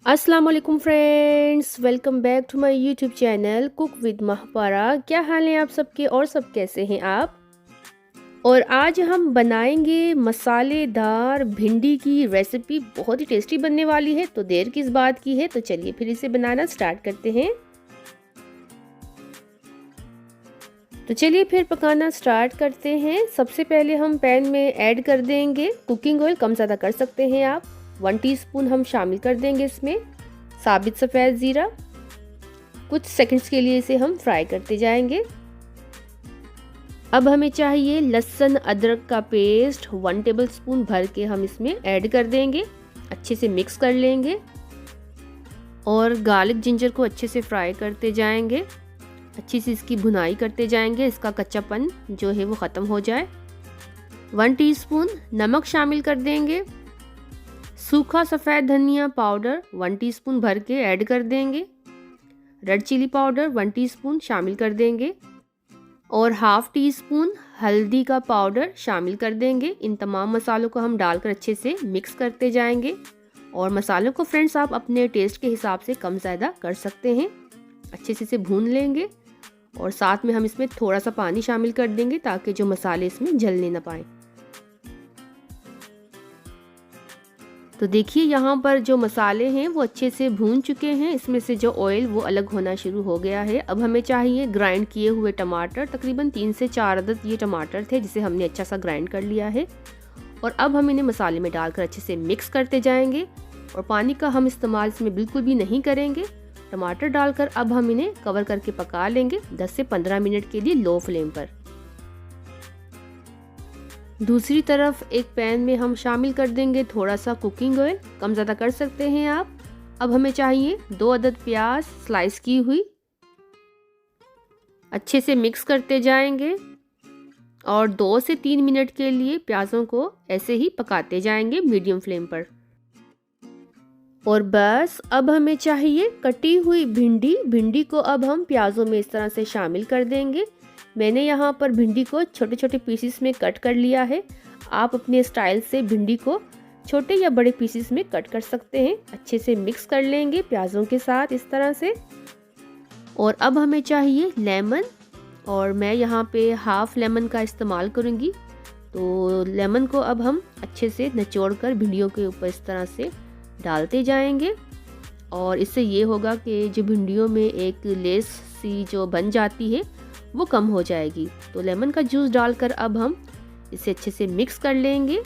अस्सलाम वालेकुम friends, welcome back to my YouTube channel cook with Mahpara. क्या हाल है आप सबके और सब कैसे हैं आप। और आज हम बनाएंगे मसालेदार भिंडी की रेसिपी। बहुत ही टेस्टी बनने वाली है, तो देर किस बात की है। तो चलिए फिर इसे बनाना स्टार्ट करते हैं। तो चलिए फिर पकाना स्टार्ट करते हैं। सबसे पहले हम पैन में ऐड कर देंगे कुकिंग ऑयल, कम ज़्यादा कर सकते हैं आप। 1 टीस्पून हम शामिल कर देंगे इसमें साबित सफ़ेद ज़ीरा। कुछ सेकंड्स के लिए इसे हम फ्राई करते जाएंगे। अब हमें चाहिए लहसुन अदरक का पेस्ट 1 टेबलस्पून भर के हम इसमें ऐड कर देंगे। अच्छे से मिक्स कर लेंगे और गार्लिक जिंजर को अच्छे से फ्राई करते जाएंगे। अच्छी सी इसकी भुनाई करते जाएंगे, इसका कच्चापन जो है वो ख़त्म हो जाए। 1 टीस्पून नमक शामिल कर देंगे। सूखा सफ़ेद धनिया पाउडर 1 टीस्पून भर के ऐड कर देंगे। रेड चिली पाउडर 1 टीस्पून शामिल कर देंगे और हाफ टी स्पून हल्दी का पाउडर शामिल कर देंगे। इन तमाम मसालों को हम डालकर अच्छे से मिक्स करते जाएंगे। और मसालों को फ्रेंड्स आप अपने टेस्ट के हिसाब से कम ज़्यादा कर सकते हैं। अच्छे से इसे भून लेंगे और साथ में हम इसमें थोड़ा सा पानी शामिल कर देंगे ताकि जो मसाले इसमें जलने ना पाए। तो देखिए यहाँ पर जो मसाले हैं वो अच्छे से भून चुके हैं। इसमें से जो ऑयल वो अलग होना शुरू हो गया है। अब हमें चाहिए ग्राइंड किए हुए टमाटर। तकरीबन 3 से 4 अदद ये टमाटर थे जिसे हमने अच्छा सा ग्राइंड कर लिया है। और अब हम इन्हें मसाले में डालकर अच्छे से मिक्स करते जाएंगे। और पानी का हम इस्तेमाल इसमें बिल्कुल भी नहीं करेंगे। टमाटर डालकर अब हम इन्हें कवर करके पका लेंगे 10 से 15 मिनट के लिए लो फ्लेम पर। दूसरी तरफ एक पैन में हम शामिल कर देंगे थोड़ा सा कुकिंग ऑयल, कम ज़्यादा कर सकते हैं आप। अब हमें चाहिए 2 अदद प्याज स्लाइस की हुई। अच्छे से मिक्स करते जाएंगे और 2 से 3 मिनट के लिए प्याज़ों को ऐसे ही पकाते जाएंगे मीडियम फ्लेम पर। और बस अब हमें चाहिए कटी हुई भिंडी। भिंडी को अब हम प्याज़ों में इस तरह से शामिल कर देंगे। मैंने यहाँ पर भिंडी को छोटे छोटे पीसेस में कट कर लिया है। आप अपने स्टाइल से भिंडी को छोटे या बड़े पीसेस में कट कर सकते हैं। अच्छे से मिक्स कर लेंगे प्याज़ों के साथ इस तरह से। और अब हमें चाहिए लेमन, और मैं यहाँ पे हाफ लेमन का इस्तेमाल करूँगी। तो लेमन को अब हम अच्छे से निचोड़ कर भिंडियों के ऊपर इस तरह से डालते जाएंगे। और इससे ये होगा कि जो भिंडियों में एक लेस सी जो बन जाती है वो कम हो जाएगी। तो लेमन का जूस डालकर अब हम इसे अच्छे से मिक्स कर लेंगे।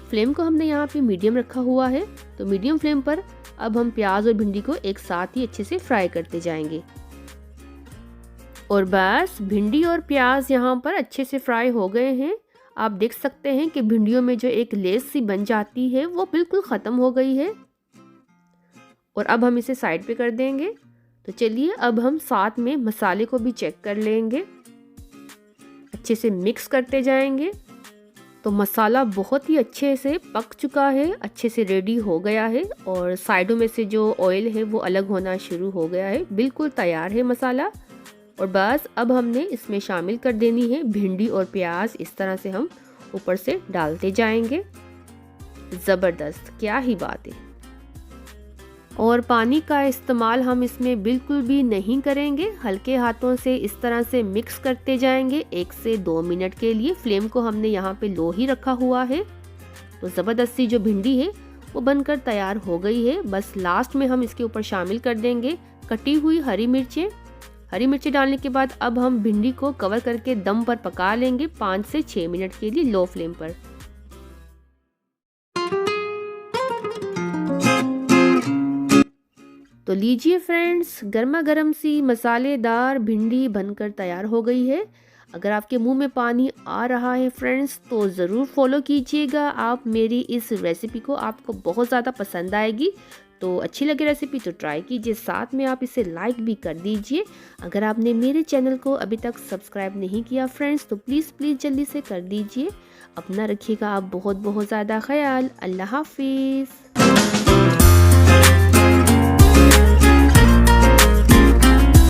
फ्लेम को हमने यहाँ पे मीडियम रखा हुआ है। तो मीडियम फ्लेम पर अब हम प्याज और भिंडी को एक साथ ही अच्छे से फ्राई करते जाएंगे। और बस भिंडी और प्याज यहाँ पर अच्छे से फ्राई हो गए हैं। आप देख सकते हैं कि भिंडियों में जो एक लेस सी बन जाती है वो बिल्कुल ख़त्म हो गई है। और अब हम इसे साइड पे कर देंगे। तो चलिए अब हम साथ में मसाले को भी चेक कर लेंगे। अच्छे से मिक्स करते जाएंगे। तो मसाला बहुत ही अच्छे से पक चुका है, अच्छे से रेडी हो गया है। और साइडों में से जो ऑयल है वो अलग होना शुरू हो गया है। बिल्कुल तैयार है मसाला। और बस अब हमने इसमें शामिल कर देनी है भिंडी और प्याज। इस तरह से हम ऊपर से डालते जाएंगे। ज़बरदस्त, क्या ही बात है। और पानी का इस्तेमाल हम इसमें बिल्कुल भी नहीं करेंगे। हल्के हाथों से इस तरह से मिक्स करते जाएंगे 1 से 2 मिनट के लिए। फ्लेम को हमने यहाँ पे लो ही रखा हुआ है। तो ज़बरदस्ती जो भिंडी है वो बनकर तैयार हो गई है। बस लास्ट में हम इसके ऊपर शामिल कर देंगे कटी हुई हरी मिर्चें। हरी मिर्चें डालने के बाद अब हम भिंडी को कवर करके दम पर पका लेंगे 5 से 6 मिनट के लिए लो फ्लेम पर। तो लीजिए फ्रेंड्स, गर्मा गर्म सी मसालेदार भिंडी बनकर तैयार हो गई है। अगर आपके मुंह में पानी आ रहा है फ्रेंड्स तो ज़रूर फॉलो कीजिएगा आप मेरी इस रेसिपी को, आपको बहुत ज़्यादा पसंद आएगी। तो अच्छी लगे रेसिपी तो ट्राई कीजिए, साथ में आप इसे लाइक भी कर दीजिए। अगर आपने मेरे चैनल को अभी तक सब्सक्राइब नहीं किया फ्रेंड्स तो प्लीज़ जल्दी से कर दीजिए। अपना रखिएगा आप बहुत बहुत ज़्यादा ख्याल। अल्लाह हाफिज़।